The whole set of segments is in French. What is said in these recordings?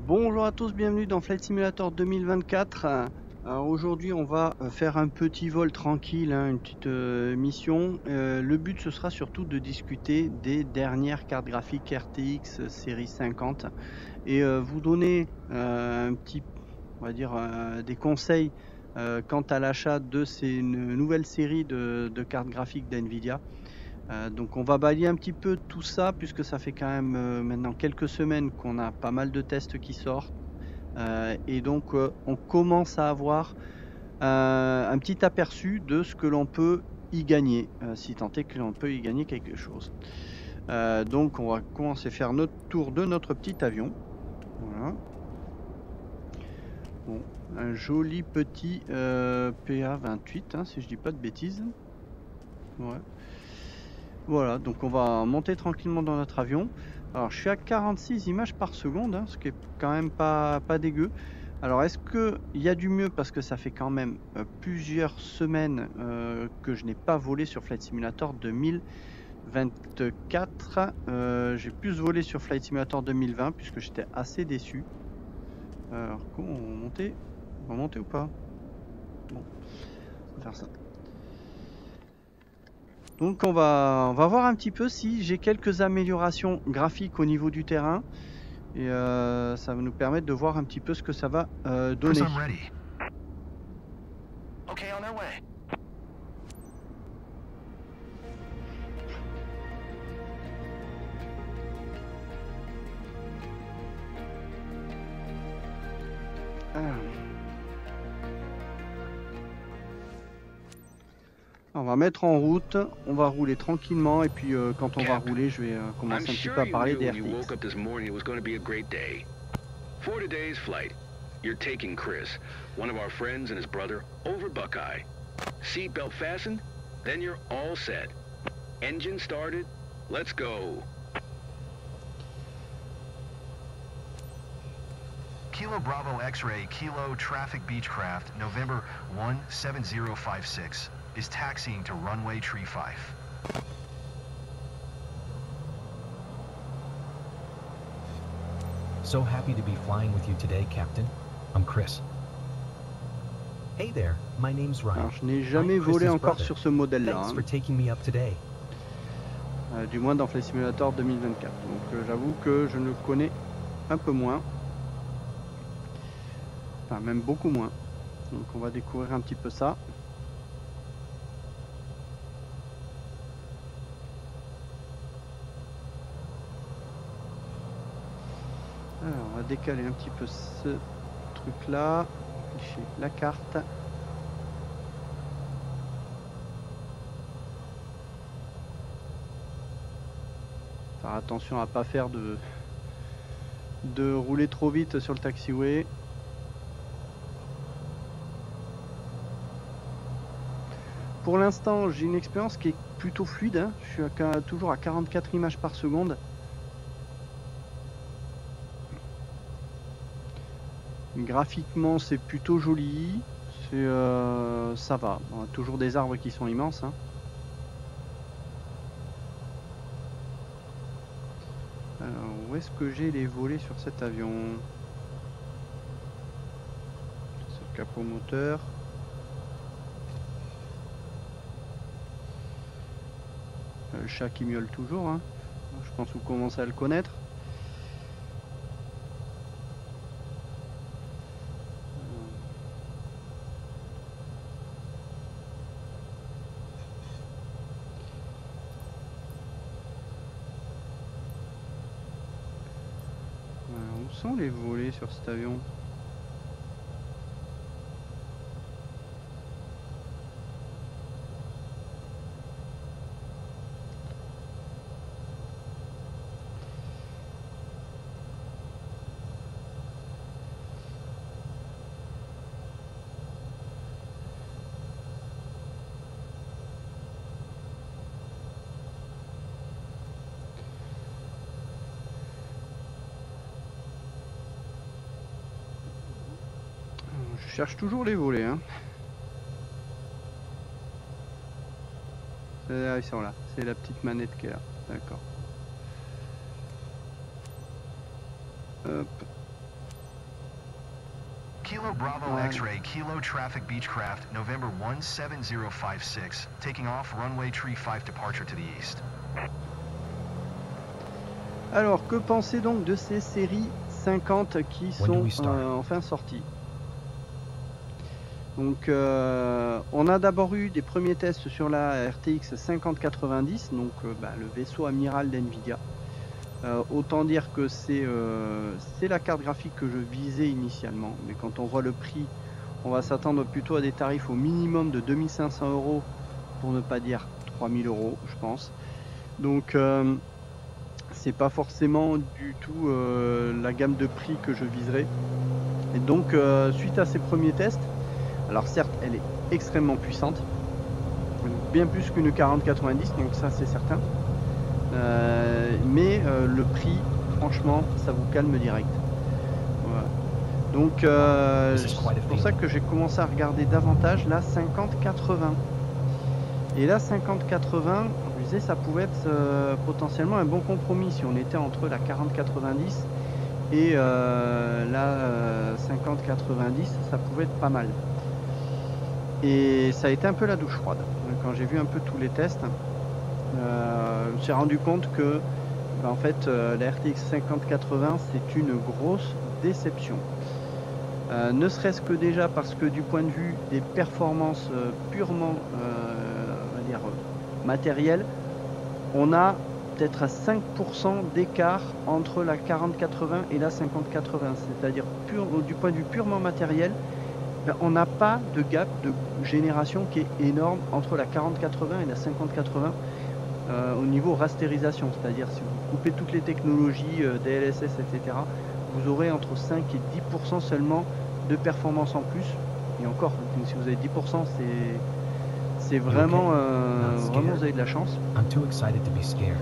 Bonjour à tous, bienvenue dans Flight Simulator 2024. Alors aujourd'hui on va faire un petit vol tranquille, une petite mission. Le but ce sera surtout de discuter des dernières cartes graphiques RTX série 50 et vous donner un petit, on va dire, des conseils quant à l'achat de ces nouvelles séries de cartes graphiques d'NVIDIA. Donc on va balayer un petit peu tout ça puisque ça fait quand même maintenant quelques semaines qu'on a pas mal de tests qui sortent et donc on commence à avoir un petit aperçu de ce que l'on peut y gagner, si tant est que l'on peut y gagner quelque chose. Donc on va commencer à faire notre tour de notre petit avion. Voilà. Bon, un joli petit PA28, si je dis pas de bêtises. Ouais. Voilà, donc on va monter tranquillement dans notre avion. Alors je suis à 46 images par seconde, ce qui est quand même pas dégueu. Alors est-ce qu'il y a du mieux parce que ça fait quand même plusieurs semaines que je n'ai pas volé sur Flight Simulator 2024. J'ai plus volé sur Flight Simulator 2020 puisque j'étais assez déçu. Alors comment on va monter? On va monter ou pas? Bon, on va faire ça. Donc on va voir un petit peu si j'ai quelques améliorations graphiques au niveau du terrain et ça va nous permettre de voir un petit peu ce que ça va donner. Okay, on our way. On va mettre en route, on va rouler tranquillement et puis quand on va rouler, je vais commencer un petit peu à parler des RTX. For today's flight, you're taking Chris, one of our friends and his brother, over Buckeye. Seatbelt fastened, then you're all set. Engine started, let's go. Kilo Bravo X-Ray Kilo Traffic Beechcraft, November 17056, is taxiing to runway 35. So happy to be flying with you today, Captain. I'm Chris. Hey there, my name's Ryan. Alors, je n'ai jamais volé encore sur ce modèle-là. Thanks for taking me up today. Du moins dans Flight Simulator 2024. Donc j'avoue que je le connais un peu moins. Enfin même beaucoup moins. Donc on va découvrir un petit peu ça. Alors on va décaler un petit peu ce truc là, afficher la carte. Faire attention à pas faire de rouler trop vite sur le taxiway. Pour l'instant j'ai une expérience qui est plutôt fluide, je suis toujours à 44 images par seconde. Graphiquement c'est plutôt joli, ça va, on a toujours des arbres qui sont immenses. Alors où est-ce que j'ai les volets sur cet avion? C'est le capot moteur. Le chat qui miaule toujours, je pense que vous commencez à le connaître. Où sont les volets sur cet avion? Je cherche toujours les volets. Ils sont là. C'est la petite manette qui est là. D'accord. Hop. Kilo Bravo Ouais. X-ray Kilo Traffic Beechcraft, November 17056, taking off runway tree 5 departure to the east. Alors, que penser donc de ces séries 50 qui When do sont we start? enfin sorties? Donc, on a d'abord eu des premiers tests sur la RTX 5090, donc le vaisseau amiral d'NVIDIA. Autant dire que c'est la carte graphique que je visais initialement, mais quand on voit le prix, on va s'attendre plutôt à des tarifs au minimum de 2500 €, pour ne pas dire 3000 €, je pense. Donc, c'est pas forcément du tout la gamme de prix que je viserais. Et donc, suite à ces premiers tests, alors certes, elle est extrêmement puissante, bien plus qu'une 4090, donc ça c'est certain. Mais le prix, franchement, ça vous calme direct. Voilà. Donc c'est pour ça que j'ai commencé à regarder davantage la 5080. Et la 5080, je disais, ça pouvait être potentiellement un bon compromis si on était entre la 4090 et la 5090, ça pouvait être pas mal. Et ça a été un peu la douche froide. Quand j'ai vu un peu tous les tests, je me suis rendu compte que en fait, la RTX 5080, c'est une grosse déception. Ne serait-ce que déjà parce que du point de vue des performances purement on va dire, matérielles, on a peut-être à 5% d'écart entre la 4080 et la 5080, c'est-à-dire du point de vue purement matériel, on n'a pas de gap de génération qui est énorme entre la 4080 et la 5080 au niveau rasterisation, c'est-à-dire si vous coupez toutes les technologies DLSS, etc., vous aurez entre 5 et 10% seulement de performance en plus. Et encore, si vous avez 10%, c'est vraiment, vraiment vous avez de la chance. I'm too excited to be scared.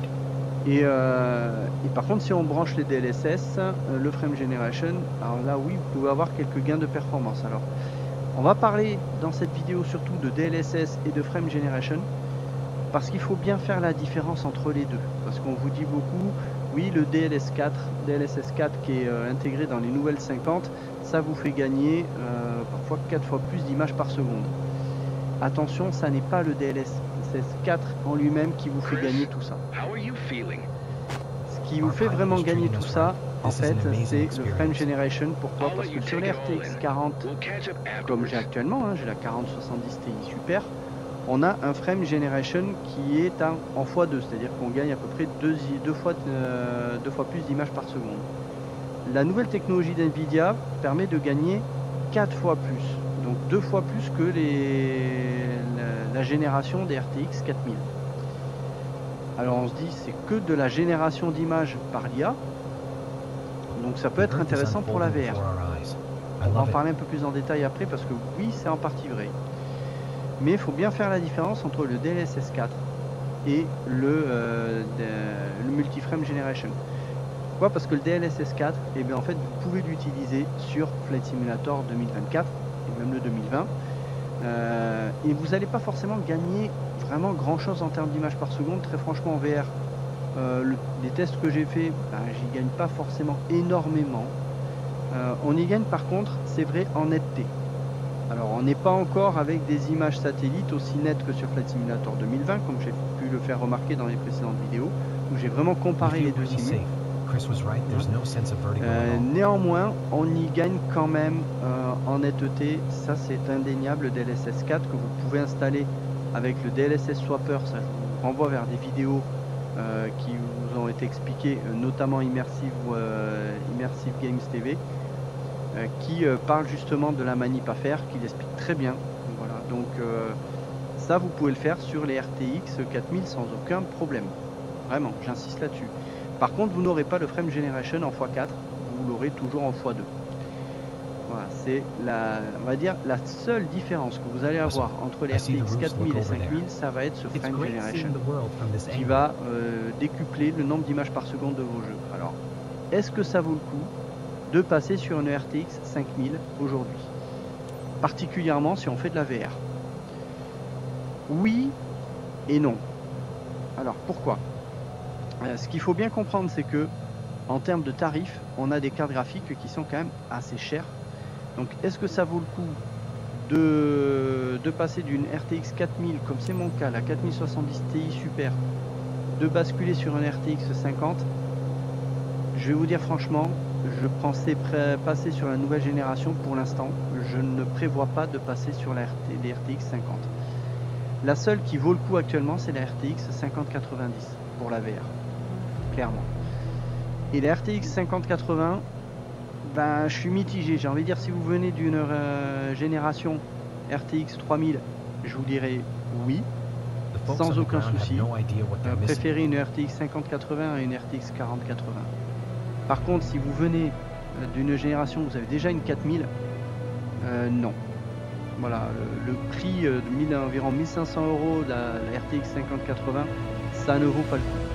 Et par contre, si on branche les DLSS, le frame generation, alors là oui, vous pouvez avoir quelques gains de performance. Alors, on va parler dans cette vidéo surtout de DLSS et de frame generation, parce qu'il faut bien faire la différence entre les deux. Parce qu'on vous dit beaucoup, oui, le DLSS 4 qui est intégré dans les nouvelles 50, ça vous fait gagner parfois 4 fois plus d'images par seconde. Attention, ça n'est pas le DLSS 4 en lui-même qui vous fait gagner tout ça. Ce qui vous fait vraiment gagner tout ça, en fait, c'est le frame generation. Pourquoi? Parce que sur les RTX 40, comme j'ai actuellement, j'ai la 4070 Ti Super, on a un frame generation qui est en x2, c'est-à-dire qu'on gagne à peu près deux fois plus d'images par seconde. La nouvelle technologie d'NVIDIA permet de gagner 4 fois plus, donc 2 fois plus que la génération des RTX 4000. Alors on se dit c'est que de la génération d'images par l'IA, donc ça peut être intéressant pour la VR. On va en parler un peu plus en détail après parce que oui, c'est en partie vrai. Mais il faut bien faire la différence entre le DLSS 4 et le multiframe generation. Pourquoi? Parce que le DLSS 4, eh bien, en fait, vous pouvez l'utiliser sur Flight Simulator 2024 et même le 2020. Et vous n'allez pas forcément gagner vraiment grand chose en termes d'images par seconde. Très franchement, en VR, les tests que j'ai fait, j'y gagne pas forcément énormément. On y gagne par contre, c'est vrai, en netteté. Alors on n'est pas encore avec des images satellites aussi nettes que sur Flight Simulator 2020, comme j'ai pu le faire remarquer dans les précédentes vidéos, où j'ai vraiment comparé les deux simules. Néanmoins, on y gagne quand même en netteté, ça c'est indéniable. Le DLSS 4 que vous pouvez installer avec le DLSS Swapper, ça je vous renvoie vers des vidéos qui vous ont été expliquées, notamment Immersive Games TV, qui parle justement de la manip à faire, qui l'explique très bien. Voilà, donc ça vous pouvez le faire sur les RTX 4000 sans aucun problème. Vraiment, j'insiste là-dessus. Par contre, vous n'aurez pas le frame generation en x4, vous l'aurez toujours en x2. Voilà, c'est on va dire la seule différence que vous allez avoir entre les RTX 4000 et 5000, ça va être ce frame generation qui va décupler le nombre d'images par seconde de vos jeux. Alors, est-ce que ça vaut le coup de passer sur une RTX 5000 aujourd'hui, particulièrement si on fait de la VR? Oui et non. Alors pourquoi? Ce qu'il faut bien comprendre, c'est que en termes de tarifs, on a des cartes graphiques qui sont quand même assez chères Donc est-ce que ça vaut le coup de passer d'une RTX 4000 comme c'est mon cas, la 4070 Ti Super, de basculer sur une RTX 50? Je vais vous dire franchement, je pensais passer sur la nouvelle génération. Pour l'instant, je ne prévois pas de passer sur les RTX 50. La seule qui vaut le coup actuellement, c'est la RTX 5090 pour la VR, clairement. Et la RTX 5080, ben, je suis mitigé. J'ai envie de dire, si vous venez d'une génération RTX 3000, je vous dirais oui, sans aucun souci. Préférez une RTX 5080 à une RTX 4080. Par contre, si vous venez d'une génération où vous avez déjà une 4000, non. Voilà, le prix d'environ 1500 € de la RTX 5080, ça ne vaut pas le coup.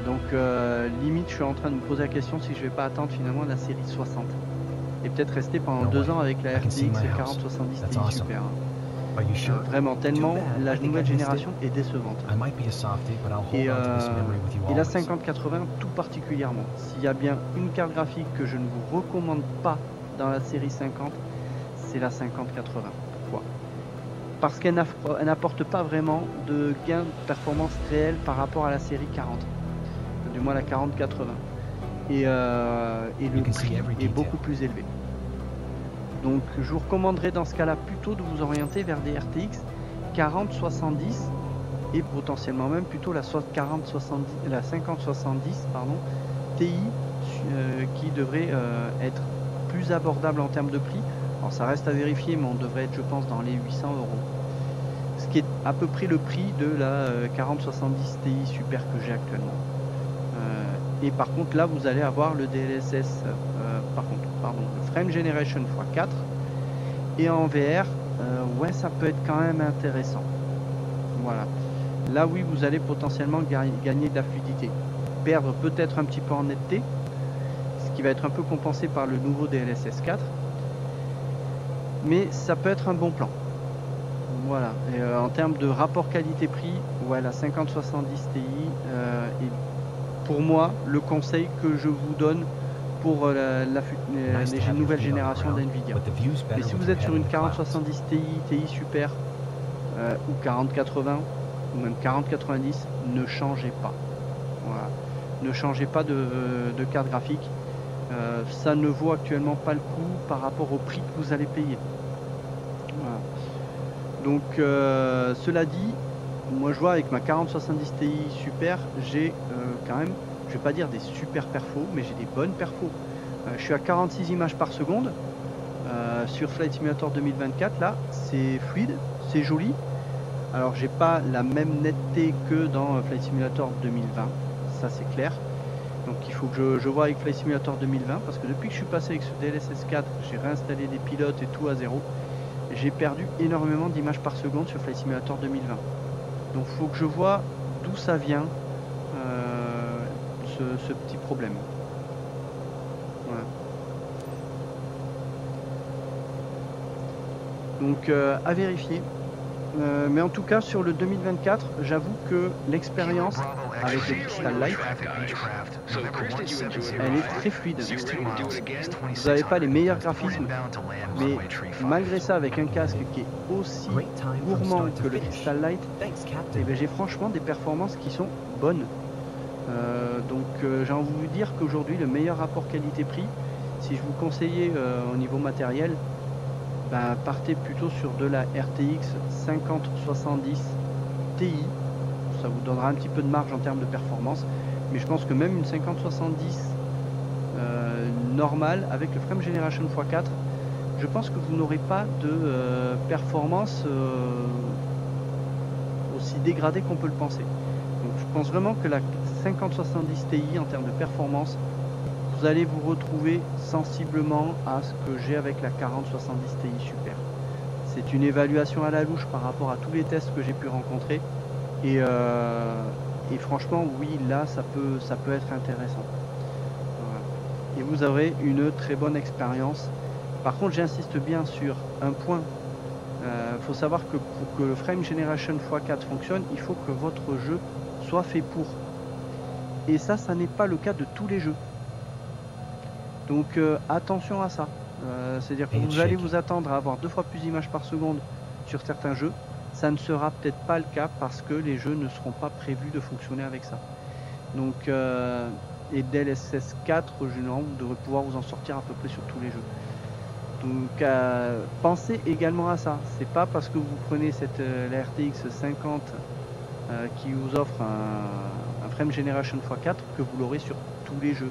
Donc limite, je suis en train de me poser la question si je vais pas attendre finalement la série 60 et peut-être rester pendant 2 ans avec la RTX 4070 Ti Super. Vraiment, tellement la nouvelle génération est décevante. Et la 5080 tout particulièrement. S'il y a bien une carte graphique que je ne vous recommande pas dans la série 50, c'est la 5080. Pourquoi? Parce qu'elle n'apporte pas vraiment de gain de performance réel par rapport à la série 40. Du moins la 4080. Et le prix est beaucoup plus élevé. Donc je vous recommanderais dans ce cas-là plutôt de vous orienter vers des RTX 4070 et potentiellement même plutôt la 5070 pardon, Ti qui devrait être plus abordable en termes de prix. Alors ça reste à vérifier, mais on devrait être, je pense, dans les 800 €. Ce qui est à peu près le prix de la 4070 Ti Super que j'ai actuellement. Et par contre là vous allez avoir le DLSS, le Frame Generation x4, et en VR, ouais, ça peut être quand même intéressant. Voilà. Là oui, vous allez potentiellement gagner de la fluidité, perdre peut-être un petit peu en netteté, ce qui va être un peu compensé par le nouveau DLSS 4, mais ça peut être un bon plan. Voilà. Et en termes de rapport qualité-prix, ouais, la 5070 Ti est pour moi le conseil que je vous donne pour les nouvelles générations d'NVIDIA. Mais si vous êtes sur une 4070 Ti Super ou 4080 ou même 4090, ne changez pas. Voilà. Ne changez pas de carte graphique. Ça ne vaut actuellement pas le coup par rapport au prix que vous allez payer. Voilà. Donc cela dit, moi je vois avec ma 4070 Ti Super, j'ai quand même, je vais pas dire des super perfos, mais j'ai des bonnes perfos. Je suis à 46 images par seconde sur Flight Simulator 2024. Là, c'est fluide, c'est joli. Alors, j'ai pas la même netteté que dans Flight Simulator 2020, ça c'est clair. Donc, il faut que je vois avec Flight Simulator 2020, parce que depuis que je suis passé avec ce DLSS 4, j'ai réinstallé des pilotes et tout à zéro. J'ai perdu énormément d'images par seconde sur Flight Simulator 2020. Donc, il faut que je vois d'où ça vient. Ce petit problème. Voilà. Donc à vérifier. Mais en tout cas sur le 2024, j'avoue que l'expérience avec le Crystal Light, elle est très fluide. Vous n'avez pas les meilleurs graphismes, mais malgré ça, avec un casque qui est aussi gourmand que le Crystal Light, eh bien, j'ai franchement des performances qui sont bonnes. Donc j'ai envie de vous dire qu'aujourd'hui le meilleur rapport qualité-prix, si je vous conseillais au niveau matériel, ben, partez plutôt sur de la RTX 5070 Ti. Ça vous donnera un petit peu de marge en termes de performance, mais je pense que même une 5070 normale avec le Frame Generation x4, je pense que vous n'aurez pas de performance aussi dégradée qu'on peut le penser. Donc je pense vraiment que la 5070 Ti en termes de performance, vous allez vous retrouver sensiblement à ce que j'ai avec la 4070 Ti Super. C'est une évaluation à la louche par rapport à tous les tests que j'ai pu rencontrer, et franchement oui, là ça peut être intéressant. Voilà. Et vous aurez une très bonne expérience. Par contre, j'insiste bien sur un point. Faut savoir que pour que le Frame Generation x4 fonctionne, il faut que votre jeu soit fait pour. Et ça n'est pas le cas de tous les jeux. Donc attention à ça. C'est-à-dire que vous allez vous attendre à avoir 2 fois plus d'images par seconde sur certains jeux. Ça ne sera peut-être pas le cas parce que les jeux ne seront pas prévus de fonctionner avec ça. Donc, et DLSS 4, généralement, vous devrez pouvoir vous en sortir à peu près sur tous les jeux. Donc, pensez également à ça. C'est pas parce que vous prenez la RTX 50 qui vous offre un frame generation x4 que vous l'aurez sur tous les jeux.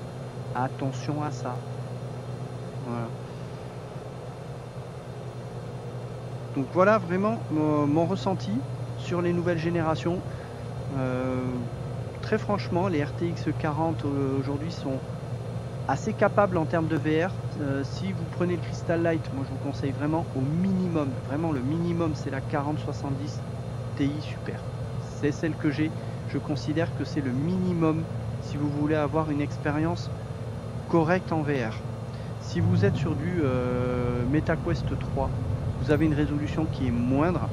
Attention à ça. Voilà. Donc voilà vraiment mon ressenti sur les nouvelles générations. Très franchement, les RTX 40 aujourd'hui sont assez capables en termes de VR. Si vous prenez le Crystal Light, moi je vous conseille vraiment au minimum, vraiment le minimum, c'est la 4070 Ti Super. C'est celle que j'ai. Je considère que c'est le minimum si vous voulez avoir une expérience correcte en VR. Si vous êtes sur du MetaQuest 3, vous avez une résolution qui est moindre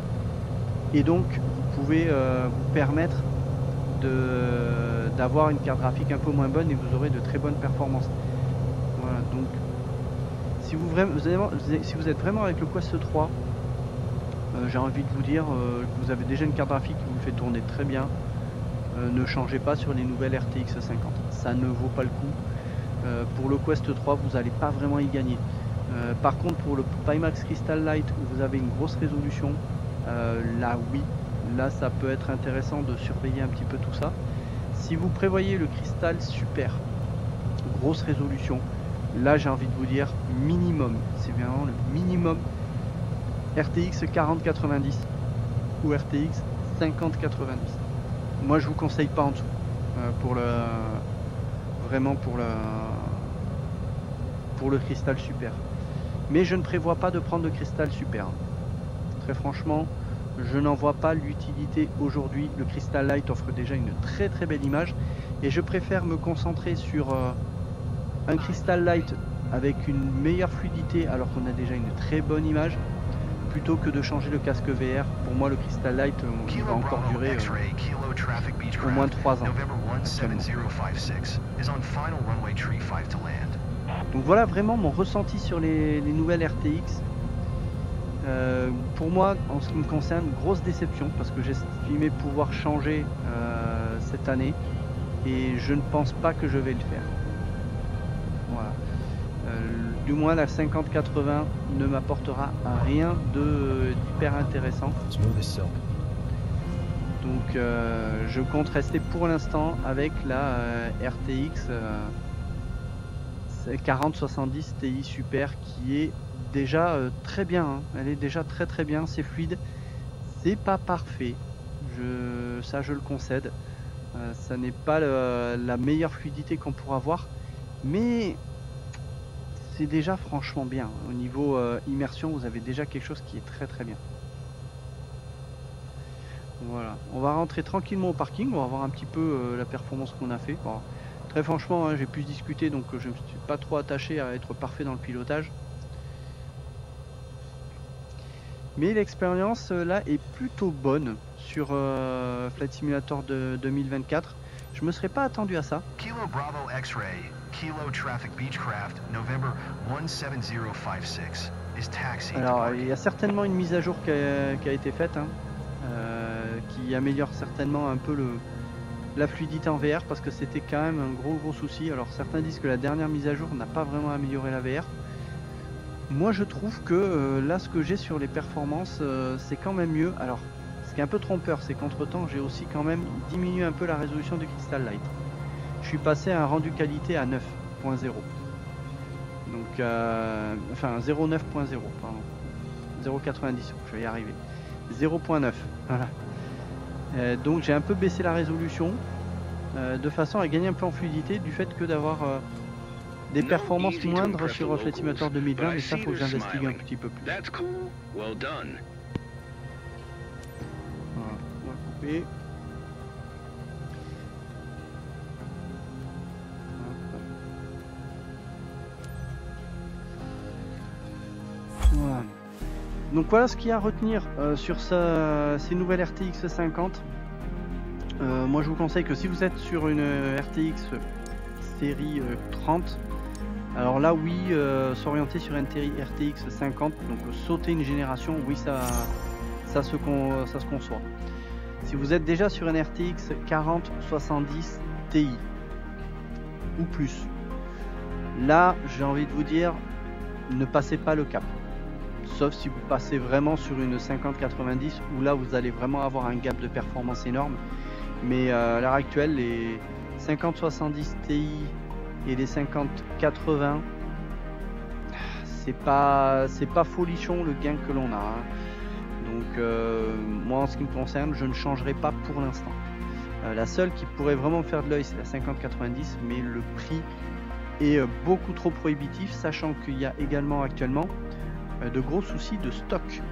et donc vous pouvez vous permettre d'avoir une carte graphique un peu moins bonne et vous aurez de très bonnes performances. Voilà, donc si vous êtes vraiment avec le Quest 3, j'ai envie de vous dire que vous avez déjà une carte graphique qui vous fait tourner très bien. Ne changez pas sur les nouvelles RTX 50, ça ne vaut pas le coup. Pour le Quest 3, vous n'allez pas vraiment y gagner. Par contre, pour le Pimax Crystal Light, où vous avez une grosse résolution, là oui, là ça peut être intéressant de surveiller un petit peu tout ça. Si vous prévoyez le Crystal Super, grosse résolution, là j'ai envie de vous dire minimum, c'est vraiment le minimum RTX 4090 ou RTX 5090. Moi je vous conseille pas en dessous pour le Crystal Super. Mais je ne prévois pas de prendre le Crystal Super. Très franchement, je n'en vois pas l'utilité aujourd'hui. Le Crystal Light offre déjà une très très belle image et je préfère me concentrer sur un Crystal Light avec une meilleure fluidité alors qu'on a déjà une très bonne image plutôt que de changer le casque VR. Pour moi le Crystal Light va encore durer au moins 3 ans. Donc voilà vraiment mon ressenti sur les nouvelles RTX. Pour moi, en ce qui me concerne, grosse déception parce que j'estimais pouvoir changer cette année et je ne pense pas que je vais le faire. Voilà. Du moins la 5080 ne m'apportera rien d'hyper intéressant. Donc je compte rester pour l'instant avec la RTX 4070 Ti Super qui est déjà très bien, hein. Elle est déjà très très bien, c'est fluide, c'est pas parfait, ça je le concède, ça n'est pas la meilleure fluidité qu'on pourra avoir, mais c'est déjà franchement bien. Au niveau immersion, vous avez déjà quelque chose qui est très très bien. Voilà, on va rentrer tranquillement au parking, on va voir un petit peu la performance qu'on a fait. Bon, très franchement, hein, j'ai pu discuter, donc je ne me suis pas trop attaché à être parfait dans le pilotage. Mais l'expérience là est plutôt bonne sur Flight Simulator de 2024. Je me serais pas attendu à ça. Kilo Bravo X-Ray, Kilo Traffic Beechcraft, November 17056 is taxiing. Alors il y a certainement une mise à jour qui a été faite, hein, qui améliore certainement un peu la fluidité en VR parce que c'était quand même un gros souci. Alors certains disent que la dernière mise à jour n'a pas vraiment amélioré la VR. Moi je trouve que là ce que j'ai sur les performances c'est quand même mieux. Alors ce qui est un peu trompeur, c'est qu'entre temps j'ai aussi quand même diminué un peu la résolution du Crystal Light. Je suis passé à un rendu qualité à 9.0. Donc enfin 0.9.0 pardon. 0.90, je vais y arriver. 0.9, voilà. Donc j'ai un peu baissé la résolution de façon à gagner un peu en fluidité du fait que d'avoir des performances moindres sur Flight Simulator 2020, et ça faut que j'investigue un petit peu plus. Voilà, on va couper. Voilà. Donc voilà ce qu'il y a à retenir sur ces nouvelles RTX 50. Moi je vous conseille que si vous êtes sur une RTX série 30, Alors là, oui, s'orienter sur une RTX 50, donc sauter une génération, oui, ça se conçoit. Si vous êtes déjà sur une RTX 4070 Ti ou plus, là, j'ai envie de vous dire, ne passez pas le cap. Sauf si vous passez vraiment sur une 5090 où là, vous allez vraiment avoir un gap de performance énorme. Mais à l'heure actuelle, les 5070 Ti et les 5080, c'est pas folichon le gain que l'on a, hein. Donc moi en ce qui me concerne, je ne changerai pas pour l'instant. La seule qui pourrait vraiment faire de l'œil, c'est la 5090, mais le prix est beaucoup trop prohibitif, sachant qu'il y a également actuellement de gros soucis de stock.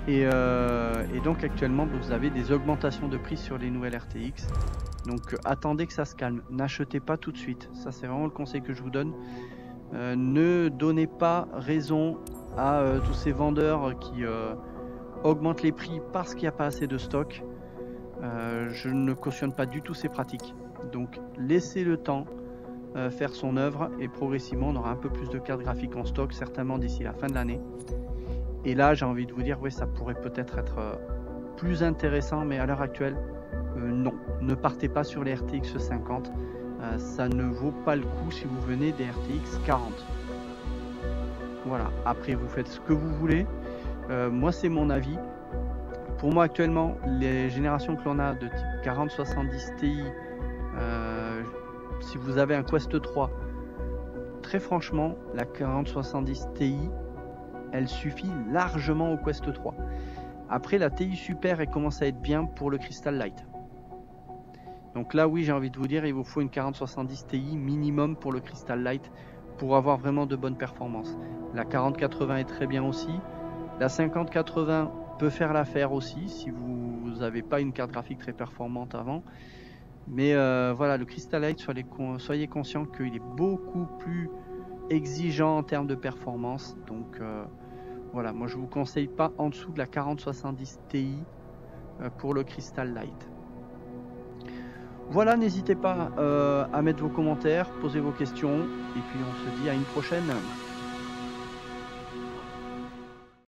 Et donc actuellement vous avez des augmentations de prix sur les nouvelles RTX. Donc attendez que ça se calme, n'achetez pas tout de suite, ça c'est vraiment le conseil que je vous donne. Ne donnez pas raison à tous ces vendeurs qui augmentent les prix parce qu'il n'y a pas assez de stock. Je ne cautionne pas du tout ces pratiques. Donc laissez le temps faire son œuvre et progressivement on aura un peu plus de cartes graphiques en stock, certainement d'ici la fin de l'année. Et là j'ai envie de vous dire, oui, ça pourrait peut-être être plus intéressant, mais à l'heure actuelle, non, ne partez pas sur les RTX 50, ça ne vaut pas le coup si vous venez des RTX 40. Voilà, après vous faites ce que vous voulez, moi c'est mon avis. Pour moi actuellement, les générations que l'on a de type 4070 Ti, si vous avez un Quest 3, très franchement, la 4070 Ti, elle suffit largement au Quest 3. Après, la TI Super, elle commence à être bien pour le Crystal Light. Donc là, oui, j'ai envie de vous dire, il vous faut une 4070 Ti minimum pour le Crystal Light pour avoir vraiment de bonnes performances. La 4080 est très bien aussi. La 5080 peut faire l'affaire aussi si vous n'avez pas une carte graphique très performante avant. Mais voilà, le Crystal Light, soyez conscient qu'il est beaucoup plus exigeant en termes de performance. Donc voilà, moi je vous conseille pas en dessous de la 4070 Ti pour le Crystal Light. Voilà, n'hésitez pas à mettre vos commentaires, poser vos questions, et puis on se dit à une prochaine.